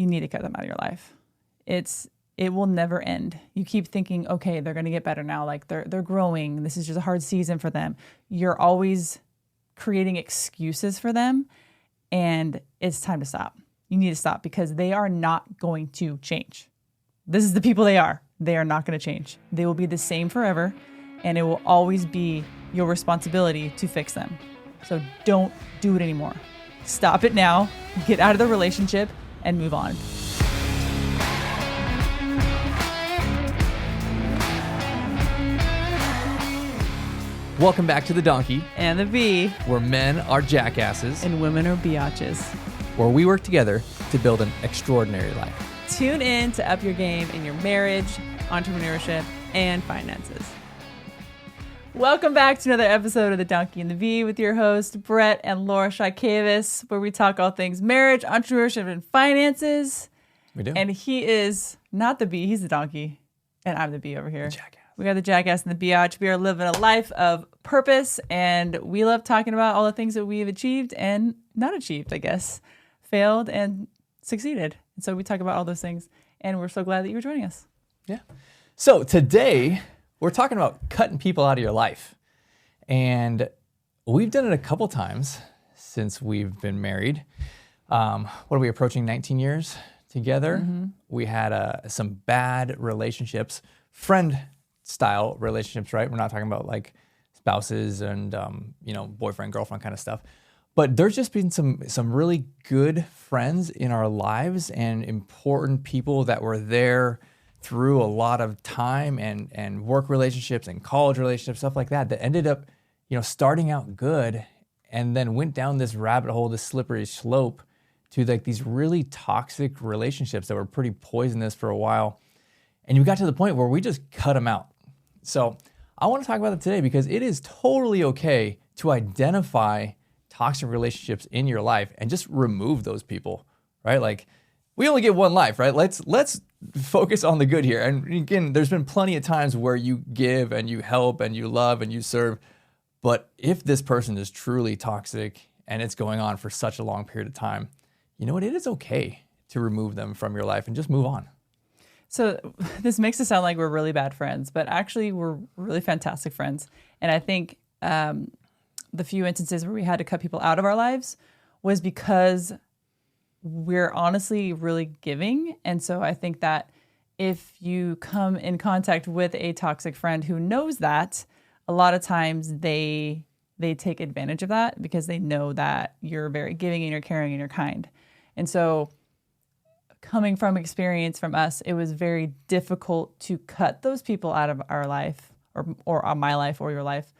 you need to cut them out of your life. It will never end. You keep thinking, okay, they're going to get better now. Like they're growing. This is just a hard season for them. You're always creating excuses for them, and it's time to stop. You need to stop because they are not going to change. This is the people they are. They are not going to change. They will be the same forever, and it will always be your responsibility to fix them. So don't do it anymore. Stop it now, get out of the relationship, and move on. Welcome back to The Donkey And the V, where men are jackasses and women are biatches. where we work together to build an extraordinary life. Tune in to up your game in your marriage, entrepreneurship, and finances. Welcome back to another episode of The Donkey and the V with your hosts, Brett and Laura Shaikavis, where we talk all things marriage, entrepreneurship, and finances. We do. And he is not the B, he's the donkey. And I'm the B over here. The jackass. We got the jackass and the biatch. We are living a life of purpose, and we love talking about all the things that we've achieved and not achieved, I guess. Failed and succeeded. And so we talk about all those things, and we're so glad that you were joining us. Yeah. So today we're talking about cutting people out of your life. And we've done it a couple times since we've been married. What are we approaching, 19 years together? Mm-hmm. We had some bad relationships, friend-style relationships, right? We're not talking about like spouses and boyfriend, girlfriend kind of stuff. But there's just been some really good friends in our lives and important people that were there through a lot of time and work relationships and college relationships, stuff like that ended up, starting out good and then went down this rabbit hole, this slippery slope to like these really toxic relationships that were pretty poisonous for a while. And you got to the point where we just cut them out. So I want to talk about it today because it is totally okay to identify toxic relationships in your life and just remove those people, right? Like we only get one life, right? Let's focus on the good here. And again, there's been plenty of times where you give and you help and you love and you serve. But if this person is truly toxic and it's going on for such a long period of time, you know what? It is okay to remove them from your life and just move on. So this makes it sound like we're really bad friends, but actually we're really fantastic friends. And I think the few instances where we had to cut people out of our lives was because we're honestly really giving. And so I think that if you come in contact with a toxic friend who knows that, a lot of times they take advantage of that because they know that you're very giving and you're caring and you're kind. And so coming from experience from us, it was very difficult to cut those people out of our life or my life or your life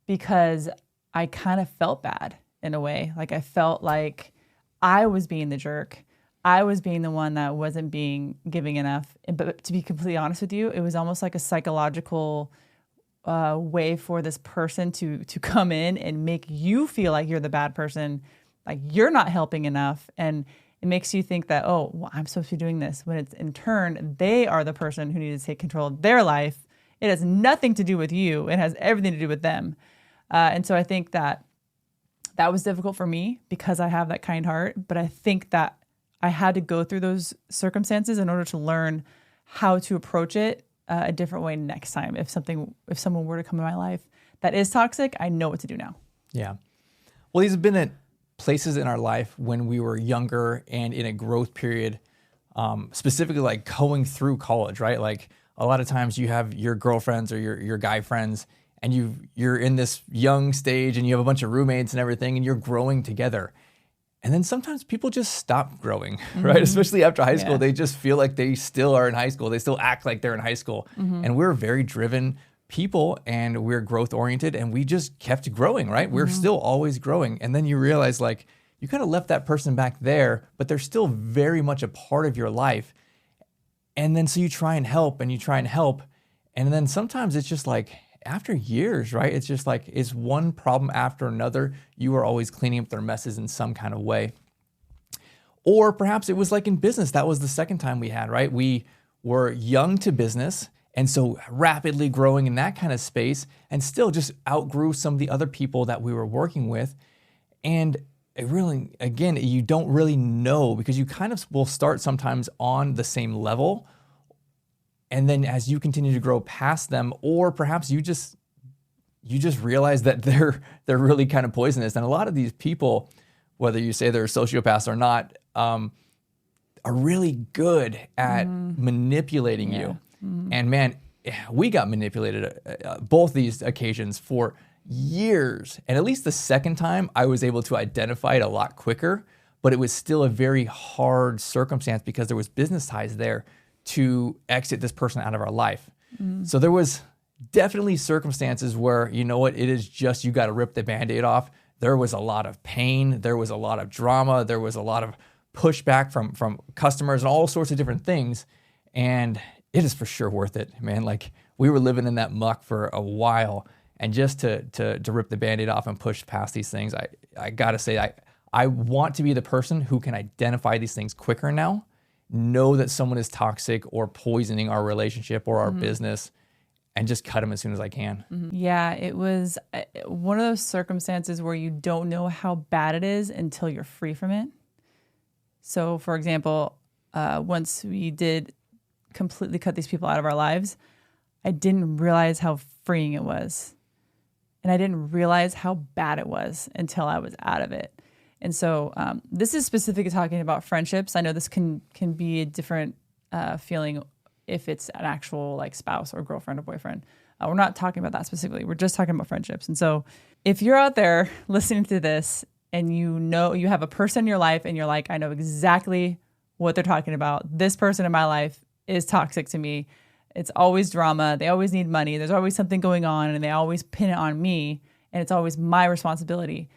because I kind of felt bad in a way. Like I felt like I was being the jerk. I was being the one that wasn't being giving enough. But to be completely honest with you, it was almost like a psychological way for this person to come in and make you feel like you're the bad person, like you're not helping enough. And it makes you think that, oh, well, I'm supposed to be doing this. When it's in turn, they are the person who needs to take control of their life. It has nothing to do with you. It has everything to do with them. And so I think that was difficult for me because I have that kind heart. But I think that I had to go through those circumstances in order to learn how to approach it a different way next time. If someone were to come in my life that is toxic, I know what to do now. Yeah. Well, these have been at places in our life when we were younger and in a growth period, specifically like going through college, right? Like a lot of times you have your girlfriends or your guy friends and you're in this young stage and you have a bunch of roommates and everything and you're growing together. And then sometimes people just stop growing, right? Mm-hmm. Especially after high school, They just feel like they still are in high school. They still act like they're in high school. Mm-hmm. And we're very driven people and we're growth oriented and we just kept growing, right? Mm-hmm. We're still always growing. And then you realize like you kind of left that person back there, but they're still very much a part of your life. And then so you try and help and you try and help. And then sometimes it's just like, after years, right? It's just like, it's one problem after another. You are always cleaning up their messes in some kind of way. Or perhaps it was like in business. That was the second time we had, right? We were young to business and so rapidly growing in that kind of space and still just outgrew some of the other people that we were working with. And it really, again, you don't really know because you kind of will start sometimes on the same level. And then as you continue to grow past them, or perhaps you just realize that they're really kind of poisonous. And a lot of these people, whether you say they're sociopaths or not, are really good at manipulating you. And man, we got manipulated both these occasions for years. And at least the second time, I was able to identify it a lot quicker, but it was still a very hard circumstance because there was business ties there to exit this person out of our life. So there was definitely circumstances where, you know what, it is just, you got to rip the Band-Aid off. There was a lot of pain. There was a lot of drama. There was a lot of pushback from customers and all sorts of different things. And it is for sure worth it, man. Like, we were living in that muck for a while, and just to rip the Band-Aid off and push past these things, I gotta say, I want to be the person who can identify these things quicker now, know that someone is toxic or poisoning our relationship or our business, and just cut them as soon as I can. Yeah, it was one of those circumstances where you don't know how bad it is until you're free from it. So, for example, once we did completely cut these people out of our lives, I didn't realize how freeing it was. And I didn't realize how bad it was until I was out of it. And so this is specifically talking about friendships. I know this can be a different feeling if it's an actual like spouse or girlfriend or boyfriend. We're not talking about that specifically. We're just talking about friendships. And so if you're out there listening to this and you know you have a person in your life and you're like, I know exactly what they're talking about. This person in my life is toxic to me. It's always drama. They always need money. There's always something going on and they always pin it on me. And it's always my responsibility.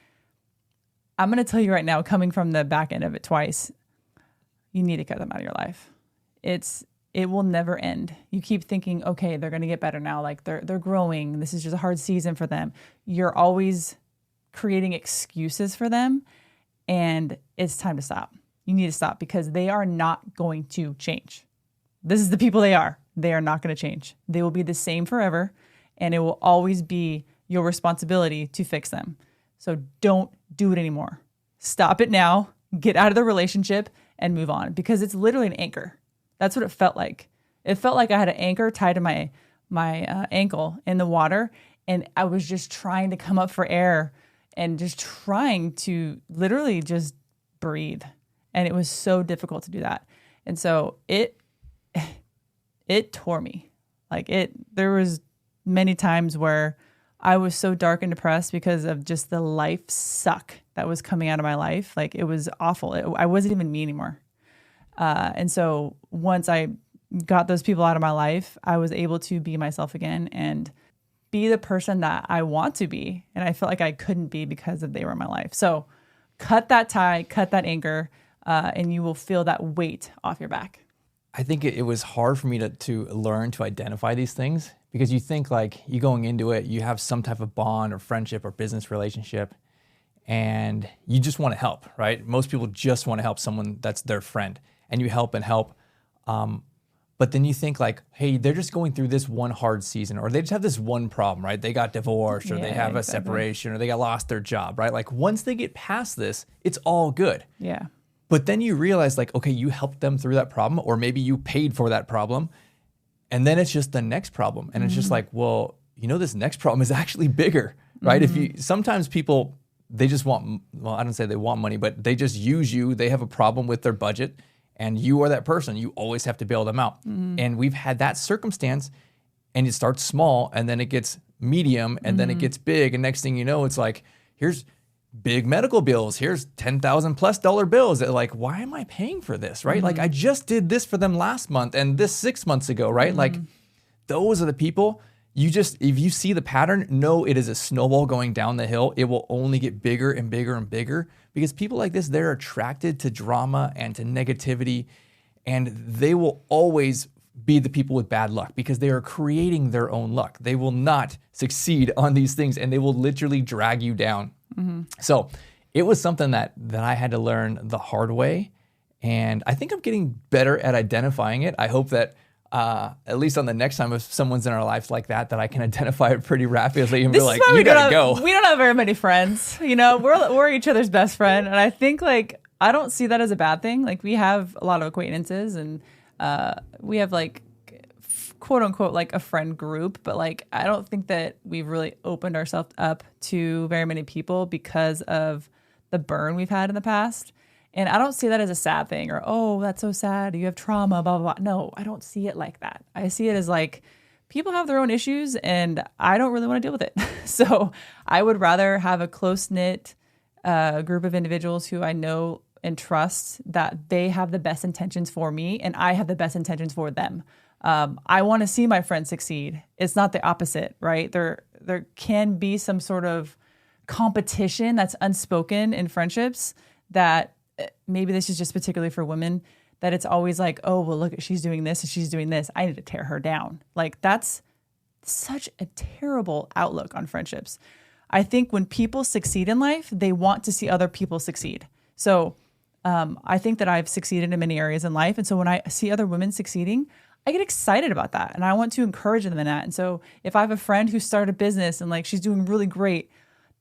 I'm going to tell you right now, coming from the back end of it twice, you need to cut them out of your life. It will never end. You keep thinking, okay, they're going to get better now. Like they're growing. This is just a hard season for them. You're always creating excuses for them. And it's time to stop. You need to stop because they are not going to change. This is the people they are. They are not going to change. They will be the same forever. And it will always be your responsibility to fix them. So don't do it anymore. Stop it now. Get out of the relationship and move on because it's literally an anchor. That's what it felt like. It felt like I had an anchor tied to my ankle in the water, and I was just trying to come up for air and just trying to literally just breathe. And it was so difficult to do that. And so it tore me. There was many times where I was so dark and depressed because of just the life suck that was coming out of my life. Like, it was awful. I wasn't even me anymore. And so once I got those people out of my life, I was able to be myself again and be the person that I want to be. And I felt like I couldn't be because they were in my life. So cut that tie, cut that anchor, and you will feel that weight off your back. I think it was hard for me to learn to identify these things because you think like you going into it, you have some type of bond or friendship or business relationship and you just want to help, right? Most people just want to help someone that's their friend and you help and help. But then you think like, hey, they're just going through this one hard season or they just have this one problem, right? They got divorced or they have a separation or they got lost their job, right? Like once they get past this, it's all good. Yeah. But then you realize like, okay, you helped them through that problem or maybe you paid for that problem. And then it's just the next problem. And it's just like, well, you know, this next problem is actually bigger, right? Sometimes people, they just want, well, I don't say they want money, but they just use you. They have a problem with their budget and you are that person. You always have to bail them out. And we've had that circumstance and it starts small and then it gets medium and then it gets big. And next thing you know, it's like, here's big medical bills. Here's $10,000+ bills. Like, why am I paying for this, right? Like, I just did this for them last month and this 6 months ago, right? Like, those are the people if you see the pattern, know it is a snowball going down the hill. It will only get bigger and bigger and bigger because people like this, they're attracted to drama and to negativity, and they will always be the people with bad luck because they are creating their own luck. They will not succeed on these things and they will literally drag you down. So it was something that I had to learn the hard way. And I think I'm getting better at identifying it. I hope that at least on the next time if someone's in our lives like that I can identify it pretty rapidly and This be is like, why you gotta go. we don't have very many friends. We're each other's best friend, and I think like I don't see that as a bad thing. Like we have a lot of acquaintances, and we have like quote unquote like a friend group, but like I don't think that we've really opened ourselves up to very many people because of the burn we've had in the past. And I don't see that as a sad thing or, oh, that's so sad, you have trauma, blah, blah, blah. No, I don't see it like that. I see it as like people have their own issues and I don't really want to deal with it. So I would rather have a close-knit group of individuals who I know and trust that they have the best intentions for me and I have the best intentions for them. I want to see my friends succeed. It's not the opposite, right? There can be some sort of competition that's unspoken in friendships that maybe this is just particularly for women, that it's always like, oh, well, look, she's doing this and she's doing this. I need to tear her down. Like that's such a terrible outlook on friendships. I think when people succeed in life, they want to see other people succeed. So I think that I've succeeded in many areas in life. And so when I see other women succeeding, I get excited about that. And I want to encourage them in that. And so if I have a friend who started a business and like she's doing really great,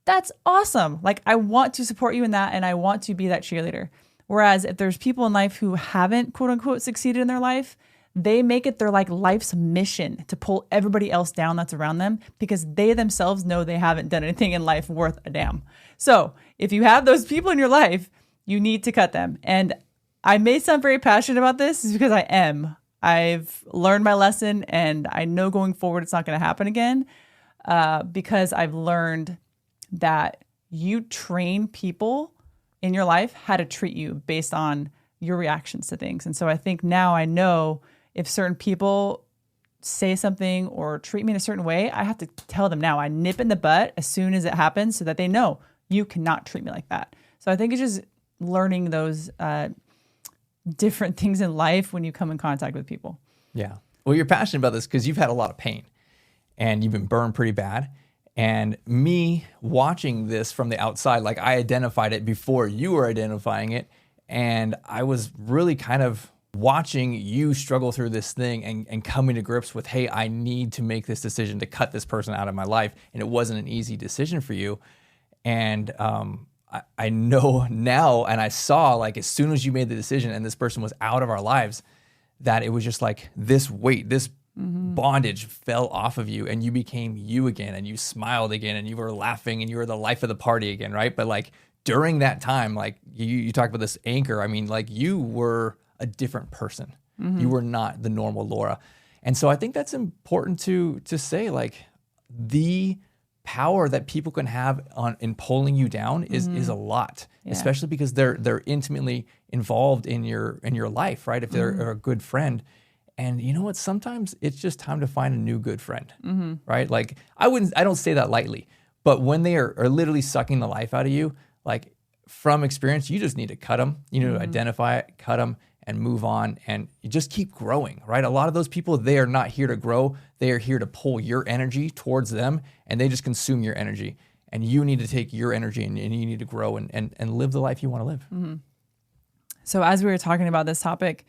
that's awesome. Like I want to support you in that and I want to be that cheerleader. Whereas if there's people in life who haven't quote unquote succeeded in their life, they make it their like life's mission to pull everybody else down that's around them because they themselves know they haven't done anything in life worth a damn. So if you have those people in your life, you need to cut them. And I may sound very passionate about this is because I am. I've learned my lesson and I know going forward it's not going to happen again because I've learned that you train people in your life how to treat you based on your reactions to things. And so I think now I know if certain people say something or treat me in a certain way, I have to tell them now. I nip in the butt as soon as it happens so that they know you cannot treat me like that. So I think it's just learning those different things in life when you come in contact with people. Yeah. Well, you're passionate about this because you've had a lot of pain and you've been burned pretty bad. And me watching this from the outside, like I identified it before you were identifying it. And I was really kind of watching you struggle through this thing and coming to grips with, hey, I need to make this decision to cut this person out of my life. And it wasn't an easy decision for you. And I know now, and I saw like as soon as you made the decision and this person was out of our lives, that it was just like this weight, this bondage fell off of you and you became you again and you smiled again and you were laughing and you were the life of the party again, right? But like during that time, like you talked about this anchor, I mean, like you were a different person. You were not the normal Laura. And so I think that's important to say, like the power that people can have in pulling you down is a lot, especially because they're intimately involved in your life, right? If they're a good friend. And you know what? Sometimes it's just time to find a new good friend, right? Like I don't say that lightly, but when they are literally sucking the life out of you, like from experience, you just need to cut them. You need to identify it, cut them, and move on, and you just keep growing, right? A lot of those people, they are not here to grow. They are here to pull your energy towards them, and they just consume your energy. And you need to take your energy and you need to grow and live the life you want to live. So as we were talking about this topic,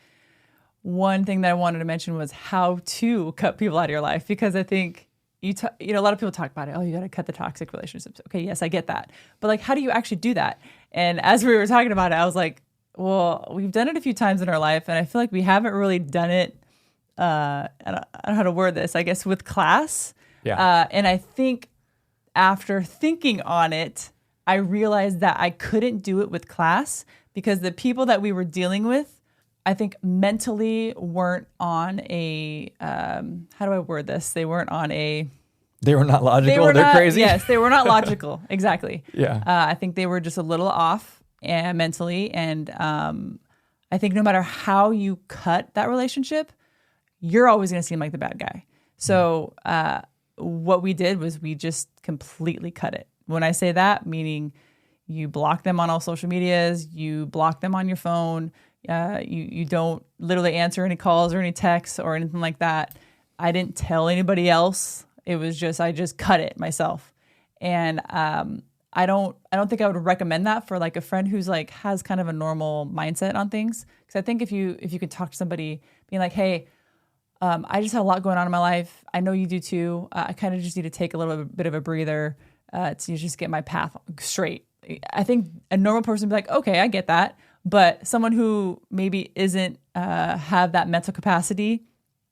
one thing that I wanted to mention was how to cut people out of your life, because I think a lot of people talk about it. Oh, you got to cut the toxic relationships. Okay, yes, I get that. But like, how do you actually do that? And as we were talking about it, I was like, well, we've done it a few times in our life, and I feel like we haven't really done it. I don't know how to word this, I guess, with class. Yeah. And I think after thinking on it, I realized that I couldn't do it with class because the people that we were dealing with, I think mentally weren't on a, how do I word this? They weren't on a... They were not logical. They're crazy. Yes, they were not logical. Exactly. Yeah. I think they were just a little off mentally. And I think no matter how you cut that relationship, you're always going to seem like the bad guy. So what we did was we just completely cut it. When I say that, meaning you block them on all social medias, you block them on your phone, you don't literally answer any calls or any texts or anything like that. I didn't tell anybody else. It was just, I just cut it myself. And I don't think I would recommend that for like a friend who's like has kind of a normal mindset on things. Because I think if you could talk to somebody being like, hey, I just have a lot going on in my life. I know you do too. I kind of just need to take a little bit of a breather to just get my path straight. I think a normal person would be like, okay, I get that. But someone who maybe isn't have that mental capacity,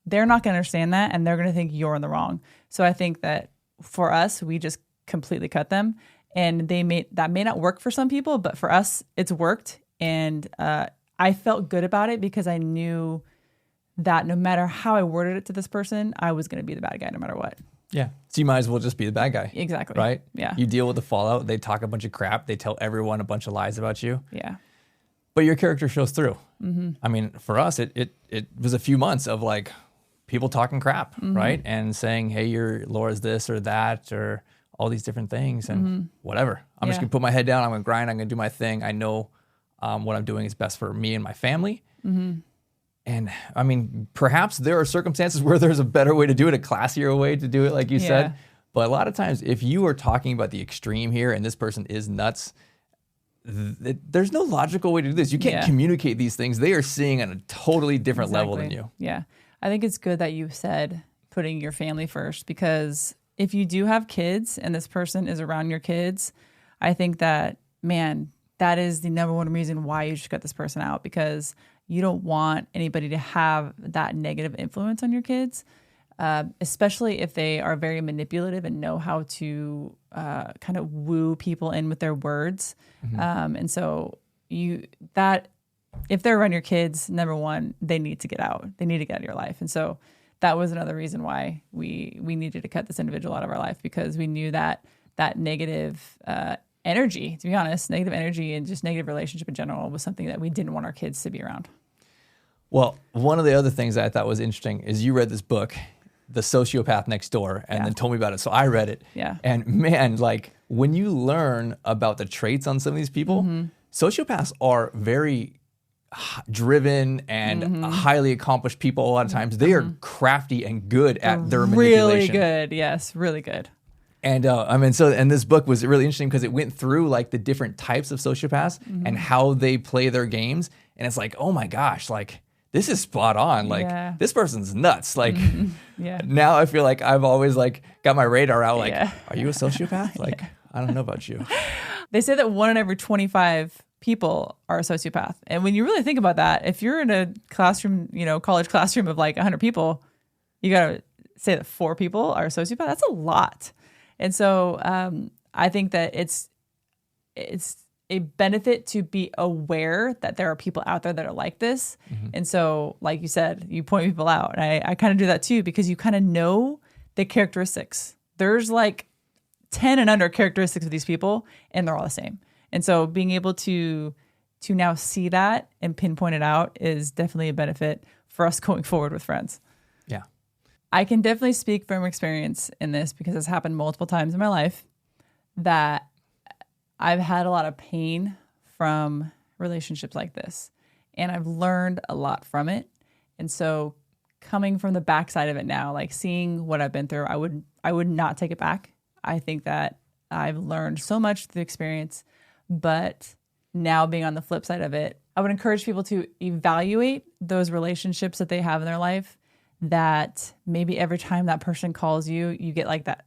they're not going to understand that, and they're going to think you're in the wrong. So I think that for us, we just completely cut them, and that may not work for some people, but for us, it's worked. And I felt good about it because I knew that no matter how I worded it to this person, I was going to be the bad guy no matter what. Yeah. So you might as well just be the bad guy. Exactly. Right? Yeah. You deal with the fallout. They talk a bunch of crap. They tell everyone a bunch of lies about you. Yeah. But your character shows through. Mm-hmm. I mean, for us, it was a few months of like people talking crap, right? And saying, hey, Laura's this or that or all these different things and whatever. I'm just going to put my head down. I'm going to grind. I'm going to do my thing. I know what I'm doing is best for me and my family. Mm-hmm. And I mean, perhaps there are circumstances where there's a better way to do it, a classier way to do it, like you said. But a lot of times, if you are talking about the extreme here and this person is nuts, there's no logical way to do this. You can't communicate these things. They are seeing on a totally different level than you. Yeah. I think it's good that you said putting your family first, because if you do have kids and this person is around your kids, I think that, man, that is the number one reason why you should cut this person out, because you don't want anybody to have that negative influence on your kids, especially if they are very manipulative and know how to kind of woo people in with their words. And so if they're around your kids, number one, they need to get out. They need to get out of your life. And so that was another reason why we needed to cut this individual out of our life, because we knew that negative energy, to be honest, negative energy and just negative relationship in general was something that we didn't want our kids to be around. Well, one of the other things that I thought was interesting is you read this book, The Sociopath Next Door, and then told me about it. So I read it. Yeah. And man, like when you learn about the traits on some of these people, sociopaths are very driven and highly accomplished people a lot of times. They are crafty and good at their manipulation. Really good. Yes, really good. And and this book was really interesting because it went through like the different types of sociopaths and how they play their games. And it's like, oh my gosh, like this is spot on. Like this person's nuts. Like now I feel like I've always like got my radar out. Like, are you a sociopath? Like, I don't know about you. They say that 1 in every 25 people are a sociopath. And when you really think about that, if you're in a classroom, college classroom of like 100 people, you got to say that 4 people are a sociopath. That's a lot. And so I think that it's a benefit to be aware that there are people out there that are like this. And so, like you said, you point people out. And I kind of do that too, because you kind of know the characteristics. There's like 10 and under characteristics of these people, and they're all the same. And so being able to now see that and pinpoint it out is definitely a benefit for us going forward with friends. Yeah. I can definitely speak from experience in this, because it's happened multiple times in my life that I've had a lot of pain from relationships like this, and I've learned a lot from it. And so coming from the backside of it now, like seeing what I've been through, I would not take it back. I think that I've learned so much through the experience, but now being on the flip side of it, I would encourage people to evaluate those relationships that they have in their life, that maybe every time that person calls you, you get like that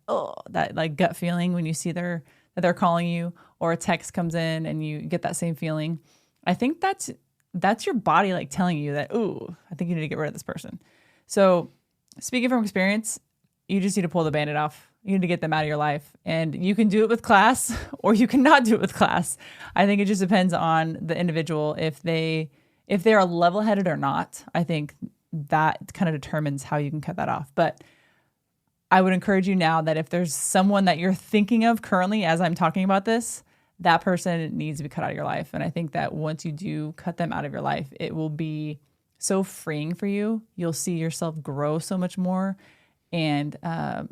like gut feeling when you see that they're calling you, or a text comes in and you get that same feeling. I think that's your body like telling you that, ooh, I think you need to get rid of this person. So speaking from experience, you just need to pull the Band-Aid off. You need to get them out of your life, and you can do it with class or you cannot do it with class. I think it just depends on the individual. If they are level-headed or not, I think that kind of determines how you can cut that off. But I would encourage you now that if there's someone that you're thinking of currently as I'm talking about this, that person needs to be cut out of your life. And I think that once you do cut them out of your life, it will be so freeing for you. You'll see yourself grow so much more. And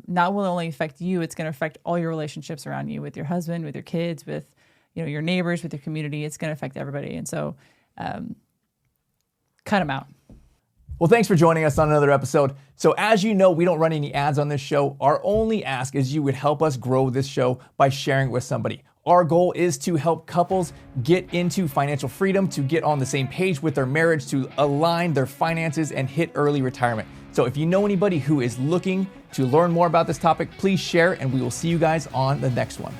not will only affect you, it's going to affect all your relationships around you, with your husband, with your kids, with your neighbors, with your community. It's going to affect everybody. And so cut them out. Well, thanks for joining us on another episode. So as you know, we don't run any ads on this show. Our only ask is you would help us grow this show by sharing it with somebody. Our goal is to help couples get into financial freedom, to get on the same page with their marriage, to align their finances and hit early retirement. So if you know anybody who is looking to learn more about this topic, please share, and we will see you guys on the next one.